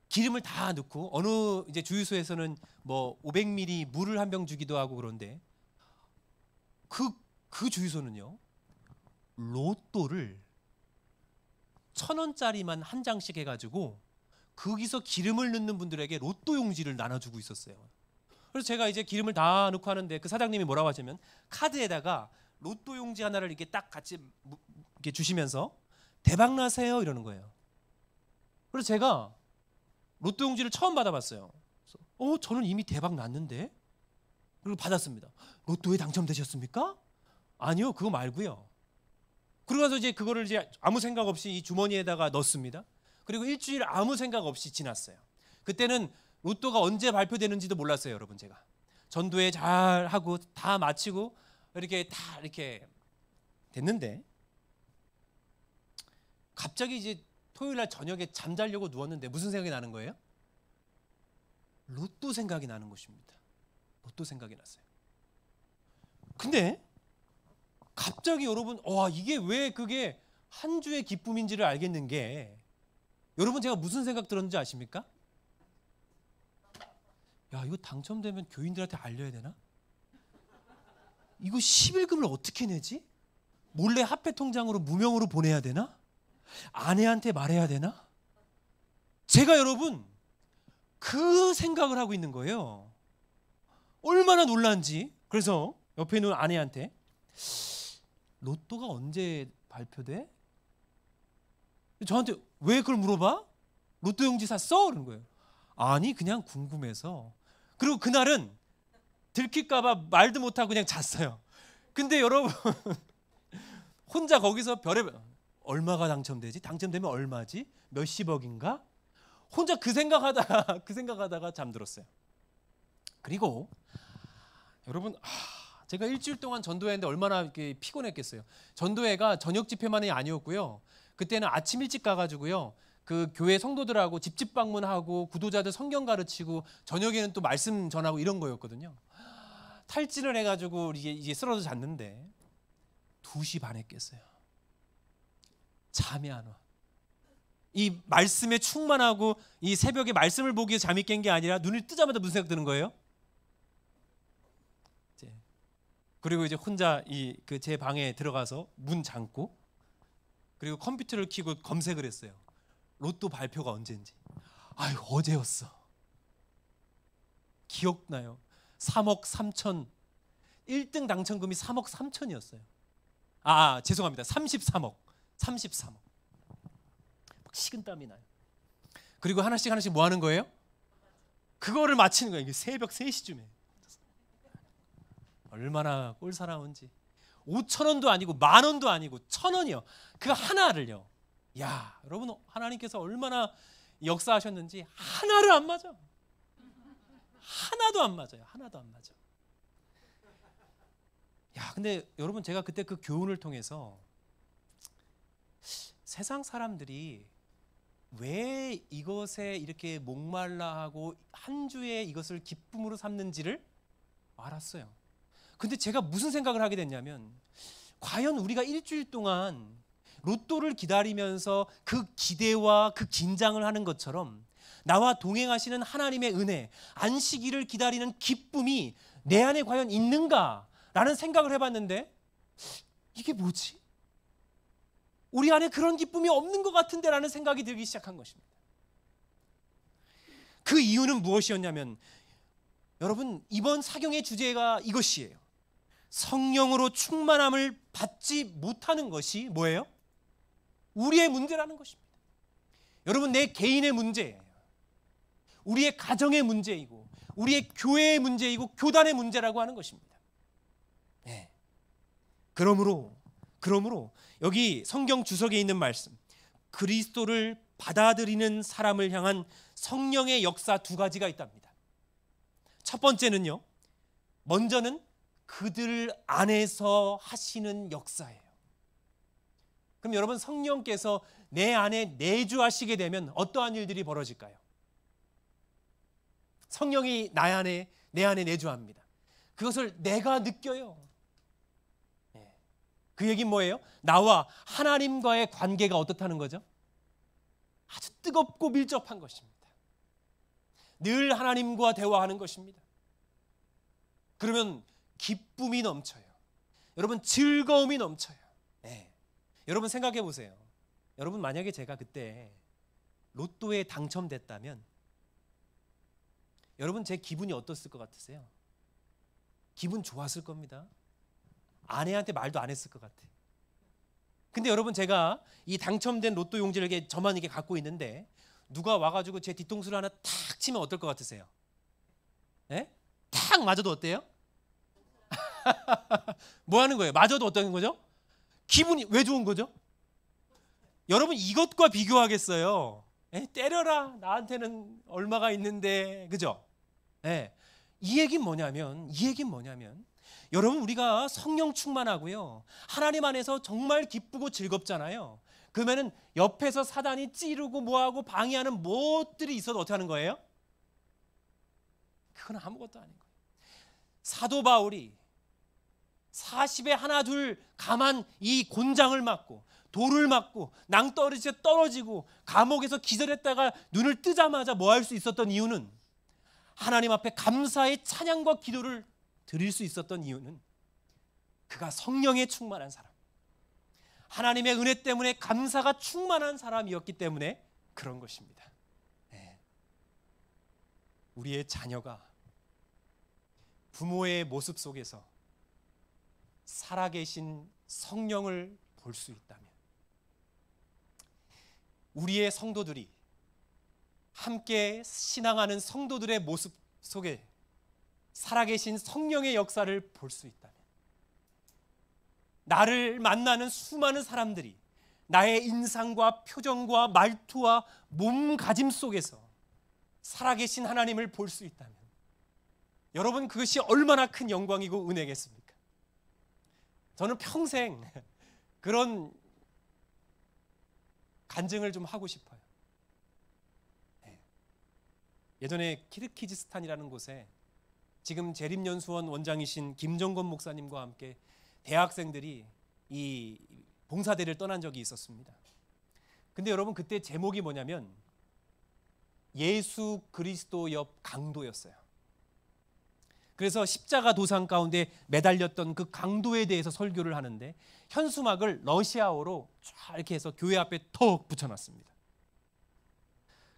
기름을 다 넣고 어느 이제 주유소에서는 뭐 500ml 물을 한 병 주기도 하고, 그런데 그 주유소는요, 로또를 1,000원짜리만 한 장씩 해가지고 거기서 기름을 넣는 분들에게 로또 용지를 나눠주고 있었어요. 그래서 제가 이제 기름을 다 넣고 하는데 그 사장님이 뭐라고 하냐면, 카드에다가 로또 용지 하나를 이렇게 딱 같이 이렇게 주시면서 대박 나세요 이러는 거예요. 그래서 제가 로또 용지를 처음 받아봤어요. 그래서 저는 이미 대박 났는데, 그리고 받았습니다. 로또에 당첨되셨습니까? 아니요, 그거 말고요. 그러고서 이제 그거를 이제 아무 생각 없이 이 주머니에다가 넣습니다. 그리고 일주일 아무 생각 없이 지났어요. 그때는 로또가 언제 발표되는지도 몰랐어요, 여러분. 제가 전도회 잘 하고 다 마치고 이렇게 다 이렇게 됐는데, 갑자기 이제 토요일 날 저녁에 잠자려고 누웠는데 무슨 생각이 나는 거예요? 로또 생각이 나는 것입니다. 로또 생각이 났어요. 근데 갑자기 여러분, 이게 왜 그게 한 주의 기쁨인지를 알겠는 게, 여러분 제가 무슨 생각 들었는지 아십니까? 야, 이거 당첨되면 교인들한테 알려야 되나? 이거 11금을 어떻게 내지? 몰래 화폐 통장으로 무명으로 보내야 되나? 아내한테 말해야 되나? 제가 여러분 그 생각을 하고 있는 거예요. 얼마나 놀란지. 그래서 옆에 있는 아내한테, 로또가 언제 발표돼? 저한테 왜 그걸 물어봐? 로또 용지 샀어? 그러는 거예요. 아니, 그냥 궁금해서. 그리고 그날은 들킬까봐 말도 못하고 그냥 잤어요. 근데 여러분 혼자 거기서 얼마가 당첨되지? 당첨되면 얼마지? 몇십억인가? 혼자 그 생각하다가 잠들었어요. 그리고 여러분, 제가 일주일 동안 전도회했는데 얼마나 이렇게 피곤했겠어요. 전도회가 저녁 집회만이 아니었고요. 그때는 아침 일찍 가가지고요, 그 교회 성도들하고 집집 방문하고 구도자들 성경 가르치고 저녁에는 또 말씀 전하고 이런 거였거든요. 탈진을 해가지고 이제 쓰러져 잤는데 2시 반에 깼어요. 잠이 안 와. 이 말씀에 충만하고 이 새벽에 말씀을 보기 위해서 잠이 깬 게 아니라 눈을 뜨자마자 무슨 생각 드는 거예요? 그리고 이제 혼자 제 방에 들어가서 문 잠고, 그리고 컴퓨터를 켜고 검색을 했어요. 로또 발표가 언제인지. 어제였어. 기억나요? 3억 3천. 1등 당첨금이 3억 3천이었어요. 죄송합니다. 33억. 막 식은땀이 나요. 그리고 하나씩 뭐 하는 거예요? 그거를 맞히는 거예요. 이게 새벽 3시쯤에. 얼마나 꼴사나운지. 5,000원도 아니고 10,000원도 아니고 1,000원이요. 그 하나를요. 야, 여러분, 하나님께서 얼마나 역사하셨는지 하나를 안 맞아. 하나도 안 맞아요. 하나도 안 맞아. 야, 근데 여러분, 제가 그때 그 교훈을 통해서 세상 사람들이 왜 이것에 이렇게 목말라하고 한 주에 이것을 기쁨으로 삼는지를 알았어요. 근데 제가 무슨 생각을 하게 됐냐면, 과연 우리가 일주일 동안 로또를 기다리면서 그 기대와 그 긴장을 하는 것처럼 나와 동행하시는 하나님의 은혜, 안식일을 기다리는 기쁨이 내 안에 과연 있는가라는 생각을 해봤는데, 이게 뭐지? 우리 안에 그런 기쁨이 없는 것 같은데 라는 생각이 들기 시작한 것입니다. 그 이유는 무엇이었냐면, 여러분, 이번 사경의 주제가 이것이에요. 성령으로 충만함을 받지 못하는 것이 뭐예요? 우리의 문제라는 것입니다. 여러분, 내 개인의 문제예요. 우리의 가정의 문제이고 우리의 교회의 문제이고 교단의 문제라고 하는 것입니다. 네. 그러므로 여기 성경 주석에 있는 말씀, 그리스도를 받아들이는 사람을 향한 성령의 역사 두 가지가 있답니다. 첫 번째는요, 먼저는 그들 안에서 하시는 역사예요. 그럼 여러분, 성령께서 내 안에 내주하시게 되면 어떠한 일들이 벌어질까요? 성령이 내 안에 내주합니다. 그것을 내가 느껴요. 그 얘기는 뭐예요? 나와 하나님과의 관계가 어떻다는 거죠? 아주 뜨겁고 밀접한 것입니다. 늘 하나님과 대화하는 것입니다. 그러면 기쁨이 넘쳐요. 여러분, 즐거움이 넘쳐요. 네. 여러분 생각해 보세요. 여러분, 만약에 제가 그때 로또에 당첨됐다면 여러분, 제 기분이 어떻을 것 같으세요? 기분 좋았을 겁니다. 아내한테 말도 안 했을 것 같아. 근데 여러분, 제가 이 당첨된 로또 용지를 이렇게 저만 이렇게 갖고 있는데 누가 와가지고 제 뒤통수를 하나 탁 치면 어떨 것 같으세요? 네? 탁 맞아도 어때요? 뭐 하는 거예요? 맞아도 어떤 거죠? 기분이 왜 좋은 거죠? 여러분, 이것과 비교하겠어요? 때려라, 나한테는 얼마가 있는데, 그죠? 이 얘기는 뭐냐면 여러분, 우리가 성령 충만하고요, 하나님 안에서 정말 기쁘고 즐겁잖아요. 그러면은 옆에서 사단이 찌르고 뭐하고 방해하는 무엇들이 있어도 어떻게 하는 거예요? 그건 아무것도 아닌 거예요. 사도 바울이 40에 하나 둘 가만 이 곤장을 맞고 돌을 맞고 낭떠러지에 떨어지고 감옥에서 기절했다가 눈을 뜨자마자 뭐 할 수 있었던 이유는, 하나님 앞에 감사의 찬양과 기도를 드릴 수 있었던 이유는 그가 성령에 충만한 사람, 하나님의 은혜 때문에 감사가 충만한 사람이었기 때문에 그런 것입니다. 우리의 자녀가 부모의 모습 속에서 살아계신 성령을 볼 수 있다면, 우리의 성도들이 함께 신앙하는 성도들의 모습 속에 살아계신 성령의 역사를 볼 수 있다면, 나를 만나는 수많은 사람들이 나의 인상과 표정과 말투와 몸가짐 속에서 살아계신 하나님을 볼 수 있다면, 여러분, 그것이 얼마나 큰 영광이고 은혜겠습니까? 저는 평생 그런 간증을 좀 하고 싶어요. 예전에 키르기즈스탄이라는 곳에 지금 재림연수원 원장이신 김정건 목사님과 함께 대학생들이 이 봉사대를 떠난 적이 있었습니다. 근데 여러분, 그때 제목이 뭐냐면 예수 그리스도 옆 강도였어요. 그래서 십자가 도상 가운데 매달렸던 그 강도에 대해서 설교를 하는데 현수막을 러시아어로 쫙 이렇게 해서 교회 앞에 턱 붙여놨습니다.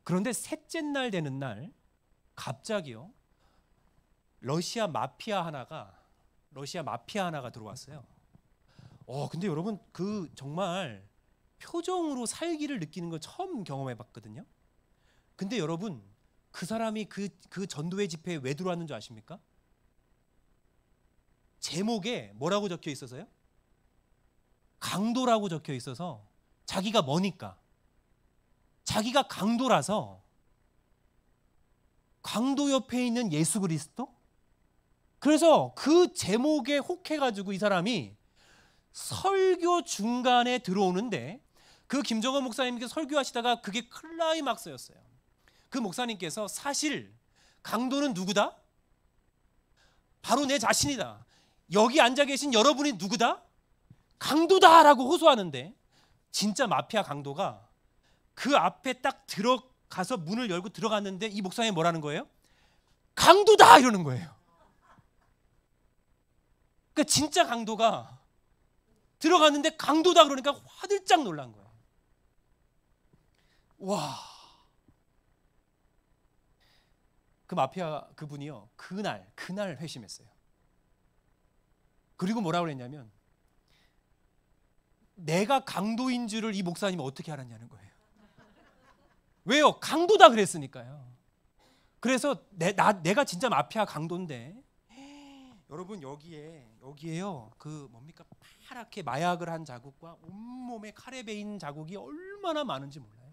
그런데 셋째 날 되는 날 갑자기요, 러시아 마피아 하나가 들어왔어요. 근데 여러분, 그 정말 표정으로 살기를 느끼는 걸 처음 경험해봤거든요. 근데 여러분, 그 사람이 그 전도회 집회에 왜 들어왔는 줄 아십니까? 제목에 뭐라고 적혀 있어서요? 강도라고 적혀 있어서, 자기가 뭐니까? 자기가 강도라서 강도 옆에 있는 예수 그리스도? 그래서 그 제목에 혹해가지고 이 사람이 설교 중간에 들어오는데, 그 김정은 목사님께서 설교하시다가 그게 클라이막스였어요. 그 목사님께서 사실 강도는 누구다? 바로 내 자신이다. 여기 앉아 계신 여러분이 누구다? 강도다라고 호소하는데, 진짜 마피아 강도가 그 앞에 딱 들어가서 문을 열고 들어갔는데 이 목사님이 뭐라는 거예요? 강도다 이러는 거예요. 그러니까 진짜 강도가 들어갔는데 강도다 그러니까 화들짝 놀란 거예요. 와, 그 마피아 그분이요, 그날 회심했어요. 그리고 뭐라고 그랬냐면, 내가 강도인 줄을 이 목사님이 어떻게 알았냐는 거예요. 왜요? 강도다 그랬으니까요. 그래서 내가 진짜 마피아 강도인데 여러분 여기에요 그 뭡니까 파랗게 마약을 한 자국과 온몸에 칼에 베인 자국이 얼마나 많은지 몰라요.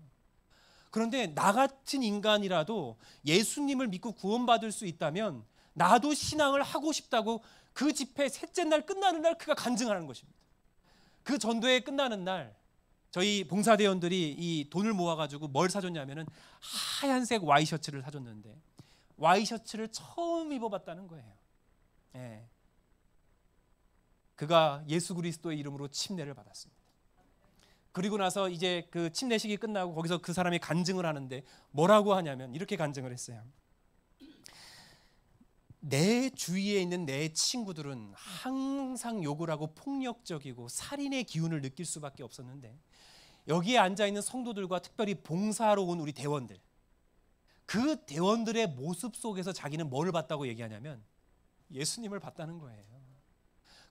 그런데 나 같은 인간이라도 예수님을 믿고 구원받을 수 있다면 나도 신앙을 하고 싶다고 그 집회 셋째 날 끝나는 날 그가 간증하는 것입니다. 그 전도회 끝나는 날 저희 봉사대원들이 이 돈을 모아가지고 뭘 사줬냐면은 하얀색 와이셔츠를 사줬는데 와이셔츠를 처음 입어봤다는 거예요. 예. 그가 예수 그리스도의 이름으로 침례를 받았습니다. 그리고 나서 이제 그 침례식이 끝나고 거기서 그 사람이 간증을 하는데 뭐라고 하냐면 이렇게 간증을 했어요. 내 주위에 있는 내 친구들은 항상 욕을 하고 폭력적이고 살인의 기운을 느낄 수밖에 없었는데 여기에 앉아있는 성도들과 특별히 봉사하러 온 우리 대원들, 그 대원들의 모습 속에서 자기는 뭘 봤다고 얘기하냐면 예수님을 봤다는 거예요.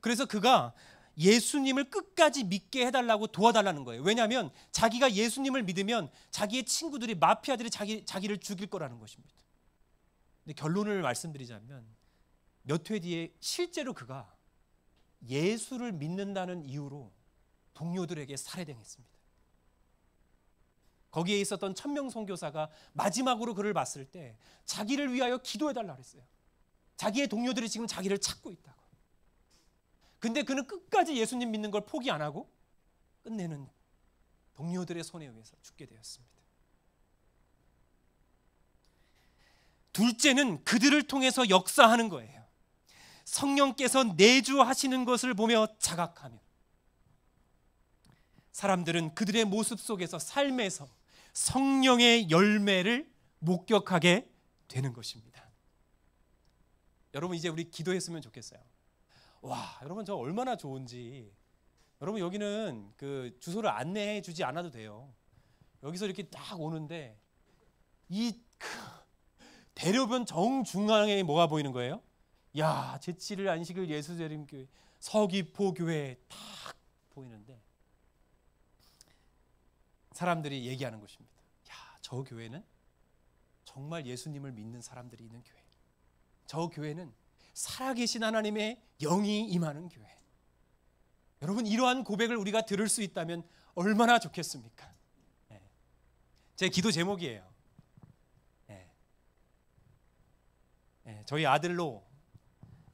그래서 그가 예수님을 끝까지 믿게 해달라고 도와달라는 거예요. 왜냐하면 자기가 예수님을 믿으면 자기의 친구들이 마피아들이 자기를 죽일 거라는 것입니다. 근데 결론을 말씀드리자면 몇 회 뒤에 실제로 그가 예수를 믿는다는 이유로 동료들에게 살해당했습니다. 거기에 있었던 천명 선교사가 마지막으로 그를 봤을 때 자기를 위하여 기도해달라고 했어요. 자기의 동료들이 지금 자기를 찾고 있다고. 근데 그는 끝까지 예수님 믿는 걸 포기 안 하고 끝내는 동료들의 손에 의해서 죽게 되었습니다. 둘째는 그들을 통해서 역사하는 거예요. 성령께서 내주하시는 것을 보며 자각하며 사람들은 그들의 모습 속에서 삶에서 성령의 열매를 목격하게 되는 것입니다. 여러분 이제 우리 기도했으면 좋겠어요. 와, 여러분 저 얼마나 좋은지. 여러분 여기는 그 주소를 안내해 주지 않아도 돼요. 여기서 이렇게 딱 오는데 이 대로변 정중앙에 뭐가 보이는 거예요? 야, 제7일 안식일 예수재림교회 서귀포교회 딱 보이는데 사람들이 얘기하는 것입니다. 야, 저 교회는 정말 예수님을 믿는 사람들이 있는 교회. 저 교회는 살아계신 하나님의 영이 임하는 교회. 여러분 이러한 고백을 우리가 들을 수 있다면 얼마나 좋겠습니까? 네. 제 기도 제목이에요. 네. 네. 저희 아들로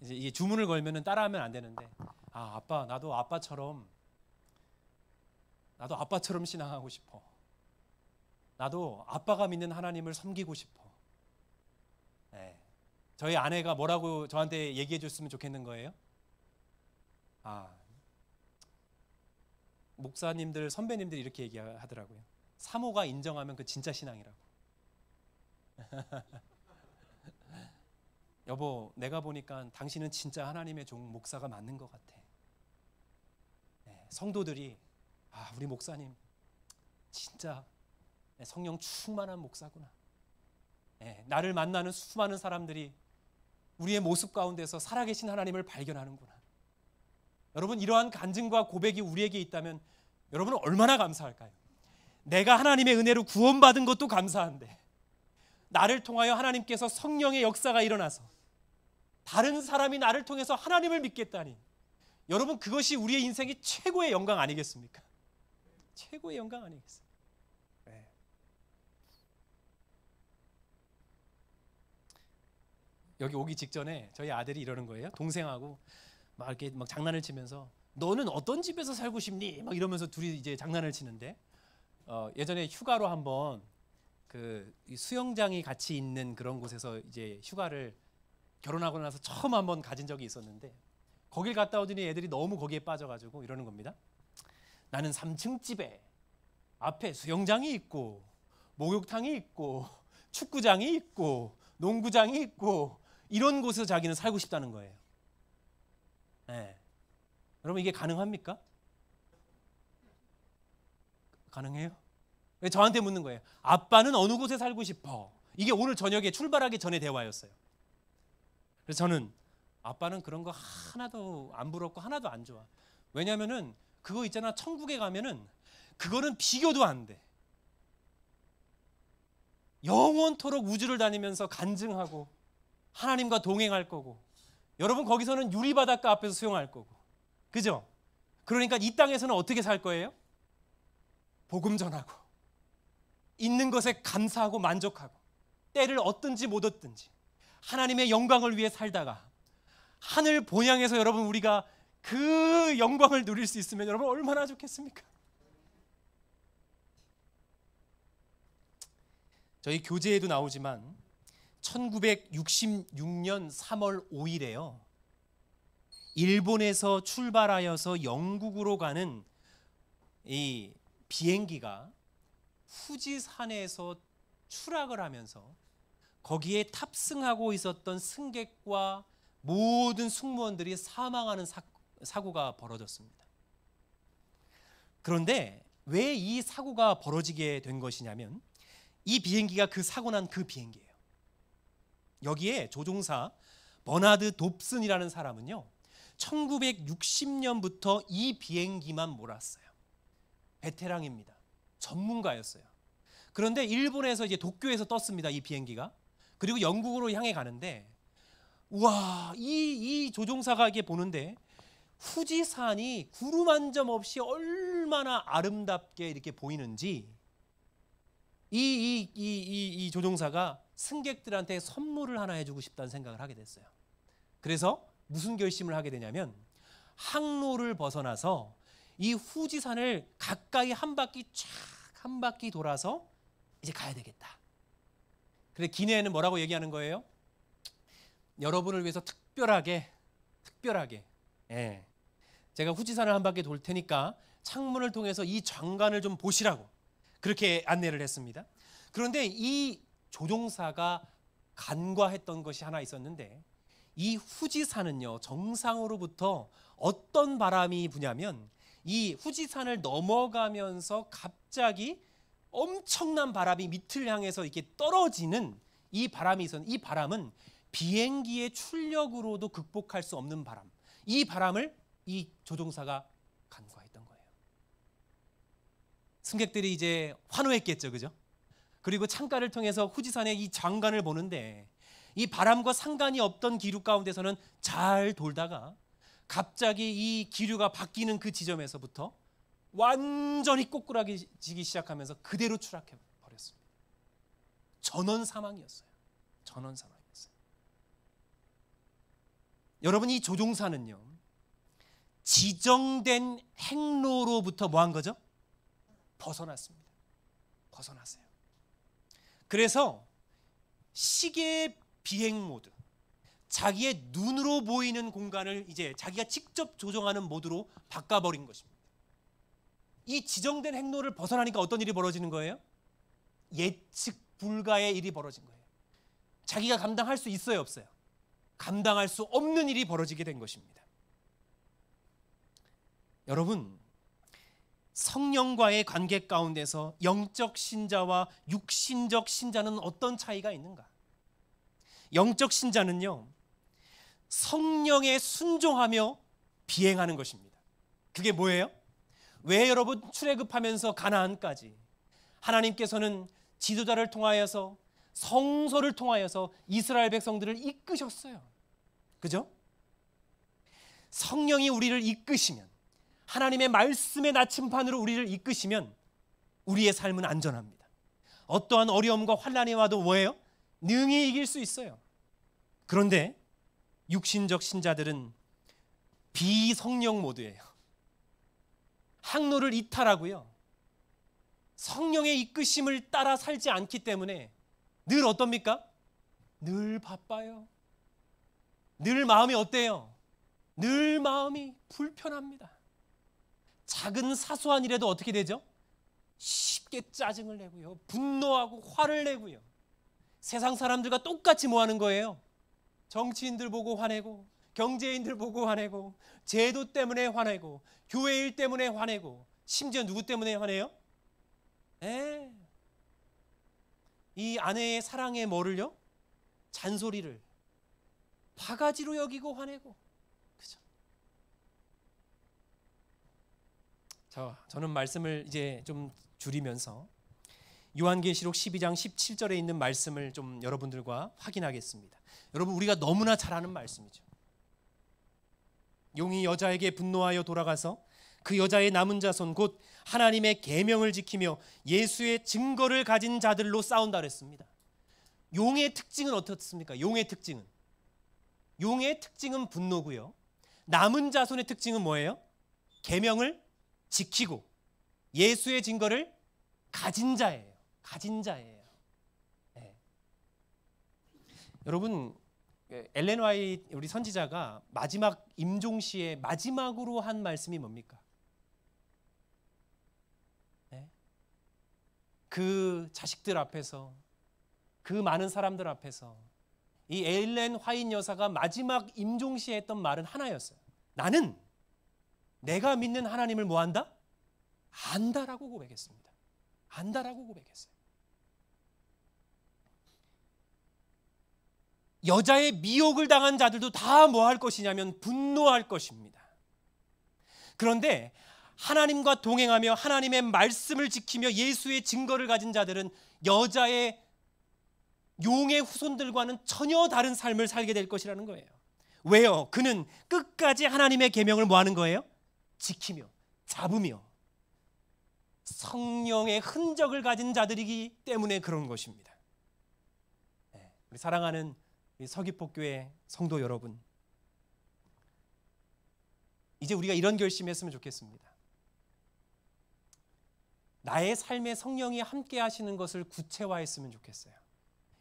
이제 이게 주문을 걸면은 따라하면 안 되는데, 아 아빠 나도 아빠처럼 신앙하고 싶어. 나도 아빠가 믿는 하나님을 섬기고 싶어. 네. 저희 아내가 뭐라고 저한테 얘기해 줬으면 좋겠는 거예요? 아, 목사님들, 선배님들이 이렇게 얘기하더라고요. 사모가 인정하면 그 진짜 신앙이라고. 여보, 내가 보니까 당신은 진짜 하나님의 종 목사가 맞는 것 같아. 네, 성도들이 아, 우리 목사님 진짜 성령 충만한 목사구나. 네, 나를 만나는 수많은 사람들이 우리의 모습 가운데서 살아계신 하나님을 발견하는구나. 여러분 이러한 간증과 고백이 우리에게 있다면 여러분은 얼마나 감사할까요? 내가 하나님의 은혜로 구원받은 것도 감사한데 나를 통하여 하나님께서 성령의 역사가 일어나서 다른 사람이 나를 통해서 하나님을 믿겠다니, 여러분 그것이 우리의 인생의 최고의 영광 아니겠습니까? 최고의 영광 아니겠습니까? 네. 여기 오기 직전에 저희 아들이 이러는 거예요. 동생하고 막 이렇게 막 장난을 치면서 너는 어떤 집에서 살고 싶니? 막 이러면서 둘이 이제 장난을 치는데 예전에 휴가로 한번 그 수영장이 같이 있는 그런 곳에서 이제 휴가를 결혼하고 나서 처음 한번 가진 적이 있었는데 거길 갔다 오더니 애들이 너무 거기에 빠져가지고 이러는 겁니다. 나는 3층 집에 앞에 수영장이 있고 목욕탕이 있고 축구장이 있고 농구장이 있고 이런 곳에서 자기는 살고 싶다는 거예요. 네. 여러분 이게 가능합니까? 가능해요? 왜 저한테 묻는 거예요? 아빠는 어느 곳에 살고 싶어? 이게 오늘 저녁에 출발하기 전에 대화였어요. 그래서 저는 아빠는 그런 거 하나도 안 부럽고 하나도 안 좋아. 왜냐면은 그거 있잖아, 천국에 가면은 그거는 비교도 안 돼. 영원토록 우주를 다니면서 간증하고 하나님과 동행할 거고, 여러분 거기서는 유리바닷가 앞에서 수영할 거고, 그죠? 그러니까 이 땅에서는 어떻게 살 거예요? 복음 전하고 있는 것에 감사하고 만족하고, 때를 얻든지 못 얻든지 하나님의 영광을 위해 살다가 하늘 본향에서 여러분 우리가 그 영광을 누릴 수 있으면 여러분 얼마나 좋겠습니까? 저희 교재에도 나오지만 1966년 3월 5일에요. 일본에서 출발하여서 영국으로 가는 이 비행기가 후지산에서 추락을 하면서 거기에 탑승하고 있었던 승객과 모든 승무원들이 사망하는 사고가 벌어졌습니다. 그런데 왜 이 사고가 벌어지게 된 것이냐면, 이 비행기가 그 사고 난 그 비행기예요. 여기에 조종사 버나드 돕슨이라는 사람은요, 1960년부터 이 비행기만 몰았어요. 베테랑입니다. 전문가였어요. 그런데 일본에서 이제 도쿄에서 떴습니다, 이 비행기가. 그리고 영국으로 향해 가는데, 우와, 이 조종사가 이게 보는데 후지산이 구름 한 점 없이 얼마나 아름답게 이렇게 보이는지 이 조종사가 승객들한테 선물을 하나 해주고 싶다는 생각을 하게 됐어요. 그래서 무슨 결심을 하게 되냐면, 항로를 벗어나서 이 후지산을 가까이 한 바퀴 돌아서 이제 가야 되겠다. 그래, 기내에는 뭐라고 얘기하는 거예요? 여러분을 위해서 특별하게 제가 후지산을 한 바퀴 돌 테니까 창문을 통해서 이 장관을 좀 보시라고 그렇게 안내를 했습니다. 그런데 이 조종사가 간과했던 것이 하나 있었는데, 이 후지산은요, 정상으로부터 어떤 바람이 부냐면, 이 후지산을 넘어가면서 갑자기 엄청난 바람이 밑을 향해서 이렇게 떨어지는 이 바람이 있었는데, 이 바람은 비행기의 출력으로도 극복할 수 없는 바람, 이 바람을 이 조종사가 간과했던 거예요. 승객들이 이제 환호했겠죠, 그죠? 그리고 창가를 통해서 후지산의 이 장관을 보는데, 이 바람과 상관이 없던 기류 가운데서는 잘 돌다가 갑자기 이 기류가 바뀌는 그 지점에서부터 완전히 꼬꾸라지기 시작하면서 그대로 추락해 버렸습니다. 전원 사망이었어요. 여러분, 이 조종사는요, 지정된 행로로부터 뭐 한 거죠? 벗어났습니다. 벗어났어요. 그래서 시계 비행 모드, 자기의 눈으로 보이는 공간을 이제 자기가 직접 조정하는 모드로 바꿔버린 것입니다. 이 지정된 행로를 벗어나니까 어떤 일이 벌어지는 거예요? 예측 불가의 일이 벌어진 거예요. 자기가 감당할 수 있어요, 없어요? 감당할 수 없는 일이 벌어지게 된 것입니다. 여러분, 성령과의 관계 가운데서 영적 신자와 육신적 신자는 어떤 차이가 있는가? 영적 신자는요, 성령에 순종하며 비행하는 것입니다. 그게 뭐예요? 왜 여러분 출애굽하면서 가나안까지 하나님께서는 지도자를 통하여서, 성소를 통하여서 이스라엘 백성들을 이끄셨어요. 그죠? 성령이 우리를 이끄시면, 하나님의 말씀의 나침반으로 우리를 이끄시면 우리의 삶은 안전합니다. 어떠한 어려움과 환난이 와도 뭐예요? 능히 이길 수 있어요. 그런데 육신적 신자들은 비성령 모드예요. 항로를 이탈하고요, 성령의 이끄심을 따라 살지 않기 때문에 늘 어떻습니까? 늘 바빠요. 늘 마음이 어때요? 늘 마음이 불편합니다. 작은 사소한 일에도 어떻게 되죠? 쉽게 짜증을 내고요, 분노하고 화를 내고요. 세상 사람들과 똑같이 뭐 하는 거예요? 정치인들 보고 화내고, 경제인들 보고 화내고, 제도 때문에 화내고, 교회 일 때문에 화내고, 심지어 누구 때문에 화내요? 이 아내의 사랑의 뭐를요? 잔소리를 바가지로 여기고 화내고. 그죠? 저는 말씀을 이제 좀 줄이면서 요한계시록 12장 17절에 있는 말씀을 좀 여러분들과 확인하겠습니다. 여러분, 우리가 너무나 잘 아는 말씀이죠. 용이 여자에게 분노하여 돌아가서 그 여자의 남은 자손 곧 하나님의 계명을 지키며 예수의 증거를 가진 자들로 싸운다 그랬습니다. 용의 특징은 어떻습니까? 용의 특징은 분노고요. 남은 자손의 특징은 뭐예요? 계명을 지키고 예수의 증거를 가진 자예요. 네. 여러분, 엘렌 화이트 우리 선지자가 마지막 임종시에 마지막으로 한 말씀이 뭡니까? 네? 그 자식들 앞에서, 그 많은 사람들 앞에서 이 엘렌 화이트 여사가 마지막 임종시에 했던 말은 하나였어요. 나는 내가 믿는 하나님을 뭐한다? 안다라고 고백했습니다. 안다라고 고백했어요. 여자의 미혹을 당한 자들도 다 뭐 할 것이냐면 분노할 것입니다. 그런데 하나님과 동행하며 하나님의 말씀을 지키며 예수의 증거를 가진 자들은 여자의 용의 후손들과는 전혀 다른 삶을 살게 될 것이라는 거예요. 왜요? 그는 끝까지 하나님의 계명을 뭐 하는 거예요? 지키며 잡으며 성령의 흔적을 가진 자들이기 때문에 그런 것입니다. 우리 사랑하는 우리 서귀포교회 성도 여러분, 이제 우리가 이런 결심했으면 좋겠습니다. 나의 삶에 성령이 함께 하시는 것을 구체화했으면 좋겠어요.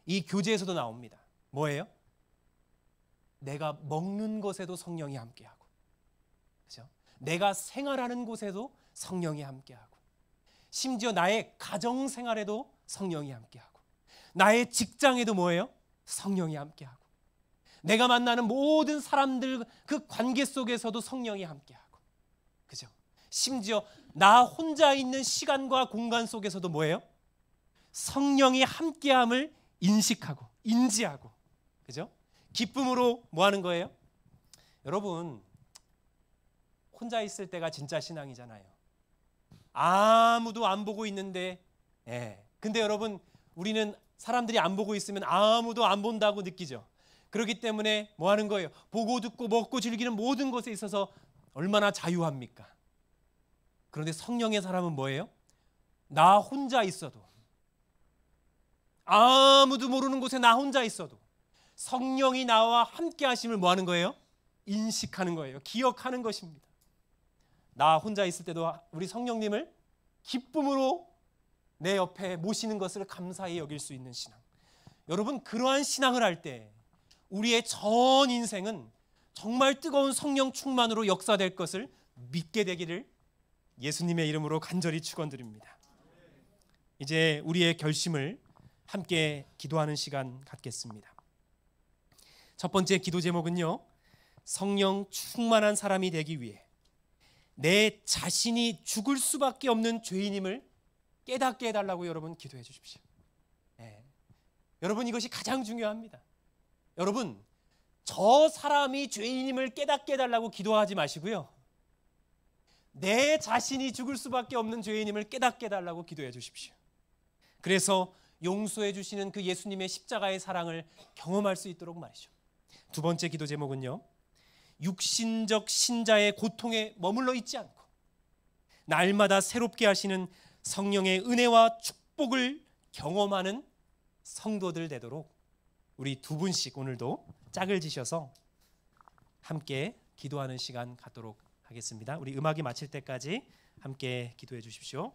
이 교재에서도 나옵니다. 뭐예요? 내가 먹는 것에도 성령이 함께하고, 그죠? 내가 생활하는 곳에도 성령이 함께하고, 심지어 나의 가정 생활에도 성령이 함께하고, 나의 직장에도 뭐예요? 성령이 함께하고, 내가 만나는 모든 사람들 그 관계 속에서도 성령이 함께하고, 그죠? 심지어 나 혼자 있는 시간과 공간 속에서도 뭐예요? 성령이 함께함을 인식하고 인지하고, 그죠? 기쁨으로 뭐 하는 거예요? 여러분, 혼자 있을 때가 진짜 신앙이잖아요. 아무도 안 보고 있는데, 근데 여러분, 우리는 사람들이 안 보고 있으면 아무도 안 본다고 느끼죠. 그렇기 때문에 뭐 하는 거예요? 보고 듣고 먹고 즐기는 모든 것에 있어서 얼마나 자유합니까? 그런데 성령의 사람은 뭐예요? 나 혼자 있어도, 아무도 모르는 곳에 나 혼자 있어도 성령이 나와 함께 하심을 뭐 하는 거예요? 인식하는 거예요. 기억하는 것입니다. 나 혼자 있을 때도 우리 성령님을 기쁨으로 내 옆에 모시는 것을 감사히 여길 수 있는 신앙. 여러분, 그러한 신앙을 할 때 우리의 전 인생은 정말 뜨거운 성령 충만으로 역사될 것을 믿게 되기를 예수님의 이름으로 간절히 축원드립니다. 이제 우리의 결심을 함께 기도하는 시간 갖겠습니다. 첫 번째 기도 제목은요, 성령 충만한 사람이 되기 위해 내 자신이 죽을 수밖에 없는 죄인임을 깨닫게 해달라고 여러분 기도해 주십시오. 여러분, 이것이 가장 중요합니다. 여러분, 저 사람이 죄인임을 깨닫게 해달라고 기도하지 마시고요, 내 자신이 죽을 수밖에 없는 죄인임을 깨닫게 해달라고 기도해 주십시오. 그래서 용서해 주시는 그 예수님의 십자가의 사랑을 경험할 수 있도록 말이죠. 두 번째 기도 제목은요, 육신적 신자의 고통에 머물러 있지 않고 날마다 새롭게 하시는 성령의 은혜와 축복을 경험하는 성도들 되도록 우리 두 분씩 오늘도 짝을 지셔서 함께 기도하는 시간 갖도록 하겠습니다. 우리 음악이 마칠 때까지 함께 기도해 주십시오.